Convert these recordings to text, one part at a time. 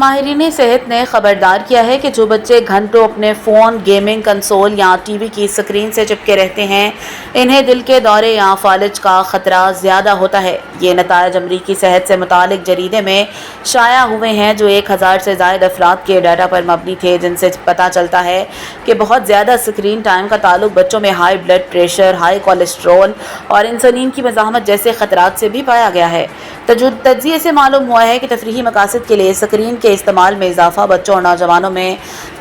ماہرین صحت نے خبردار کیا ہے کہ جو بچے گھنٹوں اپنے فون، گیمنگ کنسول یا ٹی وی کی اسکرین سے چپکے رہتے ہیں انہیں دل کے دورے یا فالج کا خطرہ زیادہ ہوتا ہے۔ یہ نتائج امریکی صحت سے متعلق جریدے میں شائع ہوئے ہیں جو 1000 سے زائد افراد کے ڈیٹا پر مبنی تھے، جن سے پتہ چلتا ہے کہ بہت زیادہ اسکرین ٹائم کا تعلق بچوں میں high blood pressure, high cholesterol اور انسولین کی مزاحمت جیسے خطرات سے بھی پایا گیا ہے۔ تجزیے سے معلوم ہوا ہے کہ تفریحی مقاصد کے لیے اسکرین کے استعمال میں اضافہ بچوں اور نوجوانوں میں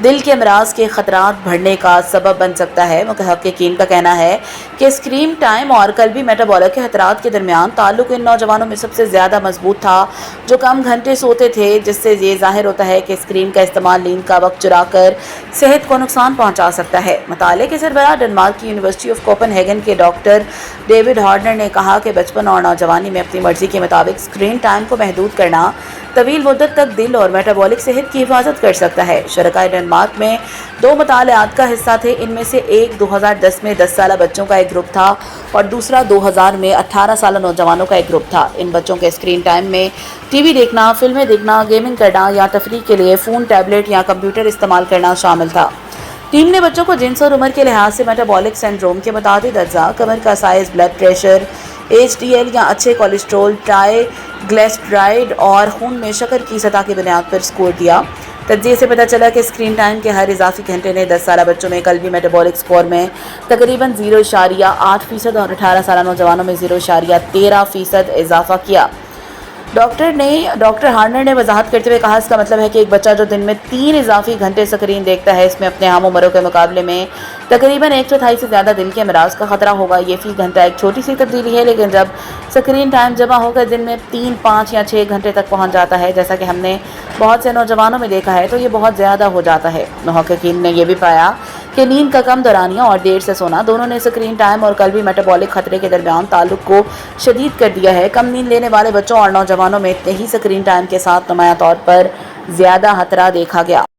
دل کے امراض کے خطرات بڑھنے کا سبب بن سکتا ہے۔ محققین کا کہنا ہے کہ اسکرین ٹائم اور قلبی میٹابولک خطرات کے درمیان تعلق ان نوجوانوں میں سب سے زیادہ مضبوط تھا جو کم گھنٹے سوتے تھے، جس سے یہ ظاہر ہوتا ہے کہ اسکرین کا استعمال نیند کا وقت چرا کر صحت کو نقصان پہنچا سکتا ہے۔ مطالعے کے سربراہ ڈنمارک کی یونیورسٹی آف کوپن ہیگن کے ڈاکٹر ڈیوڈ ہارنر نے کہا کہ بچپن اور نوجوانی میں اپنی مرضی کے مطابق اسکرین ٹائم کو محدود کرنا طویل مدت تک دل اور میٹابولک صحت کی حفاظت کر سکتا ہے۔ شرکائے ڈنمارک میں 2 مطالعات کا حصہ تھے، ان میں سے ایک 2010 میں 10 سالہ بچوں کا ایک گروپ تھا اور دوسرا 2000 میں 18 سالہ نوجوانوں کا ایک گروپ تھا۔ ان بچوں کے اسکرین ٹائم میں ٹی وی دیکھنا، فلمیں دیکھنا، گیمنگ کرنا یا تفریح کے لیے فون، ٹیبلٹ یا کمپیوٹر استعمال کرنا شامل تھا۔ ٹیم نے بچوں کو جنس اور عمر کے لحاظ سے میٹابولک سنڈروم کے متعدد اجزاء، کمر کا سائز، بلڈ پریشر، HDL یا اچھے کولیسٹرول، ٹرائی گلیسرائڈ اور خون میں شکر کی سطح کی بنیاد پر اسکور دیا۔ تجزیے سے پتہ چلا کہ اسکرین ٹائم کے ہر اضافی گھنٹے نے 10 سالہ بچوں میں قلبی میٹابولک اسکور میں تقریباً 0.8% اور 18 سالہ نوجوانوں میں 0.13% اضافہ کیا۔ ڈاکٹر ہارنر نے وضاحت کرتے ہوئے کہا، اس کا مطلب ہے کہ ایک بچہ جو دن میں 3 اضافی گھنٹے اسکرین دیکھتا ہے، اس میں اپنے ہم عمروں کے مقابلے میں تقریباً 1/4 سے زیادہ دل کے امراض کا خطرہ ہوگا۔ یہ فی گھنٹہ ایک چھوٹی سی تبدیلی ہے، لیکن جب اسکرین ٹائم جمع ہو کر دن میں 3، 5 یا 6 گھنٹے تک پہنچ جاتا ہے، جیسا کہ ہم نے بہت سے نوجوانوں میں دیکھا ہے، تو یہ بہت زیادہ ہو جاتا ہے۔ محققین نے یہ بھی پایا کہ نیند کا کم دورانیہ اور دیر سے سونا دونوں نے اسکرین ٹائم اور قلبی میٹابولک خطرے کے درمیان تعلق کو شدید کر دیا ہے۔ کم نیند لینے والے بچوں اور نوجوانوں میں اتنے ہی اسکرین ٹائم کے ساتھ نمایاں طور پر زیادہ خطرہ دیکھا گیا۔